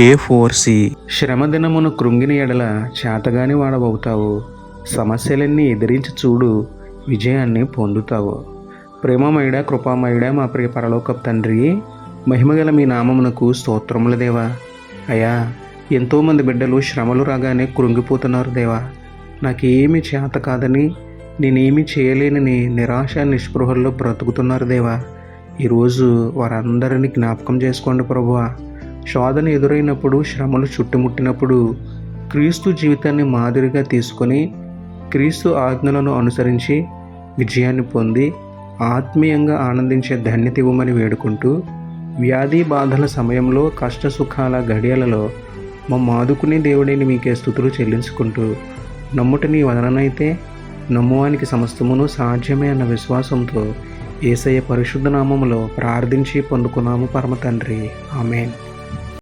A4C శ్రమదినమును కృంగిని ఎడల చేతగాని వాడవవుతావు. సమస్యలన్నీ ఎదిరించి చూడు, విజయాన్ని పొందుతావు. ప్రేమమయుడా, కృపామయుడా, మా ప్రియ పరలోకపు తండ్రి, మహిమగల మీ నామమునకు స్తోత్రములు దేవా. అయ్యా, ఎంతోమంది బిడ్డలు శ్రమలు రాగానే కృంగిపోతున్నారు దేవా. నాకేమీ చేత కాదని, నేనేమీ చేయలేనని నిరాశ నిస్పృహల్లో బ్రతుకుతున్నారు దేవా. ఈరోజు వారందరినీ జ్ఞాపకం చేసుకోండి ప్రభువా. శోధన ఎదురైనప్పుడు, శ్రమలు చుట్టుముట్టినప్పుడు క్రీస్తు జీవితాన్ని మాదిరిగా తీసుకొని క్రీస్తు ఆజ్ఞలను అనుసరించి విజయాన్ని పొంది ఆత్మీయంగా ఆనందించే ధన్యత ఇవ్వమని వేడుకుంటూ, వ్యాధి బాధల సమయంలో, కష్ట సుఖాల గడియలలో మమ్మ ఆదుకునే దేవుడైన మీకే స్తుతులు చెల్లించుకుంటూ, నమ్ముట నీ వలననైతే నమ్మువానికి సమస్తమును సాధ్యమే అన్న విశ్వాసంతో యేసయ్య పరిశుద్ధ నామములో ప్రార్థించి పొందుకున్నాము పరమ తండ్రి. ఆమేన్.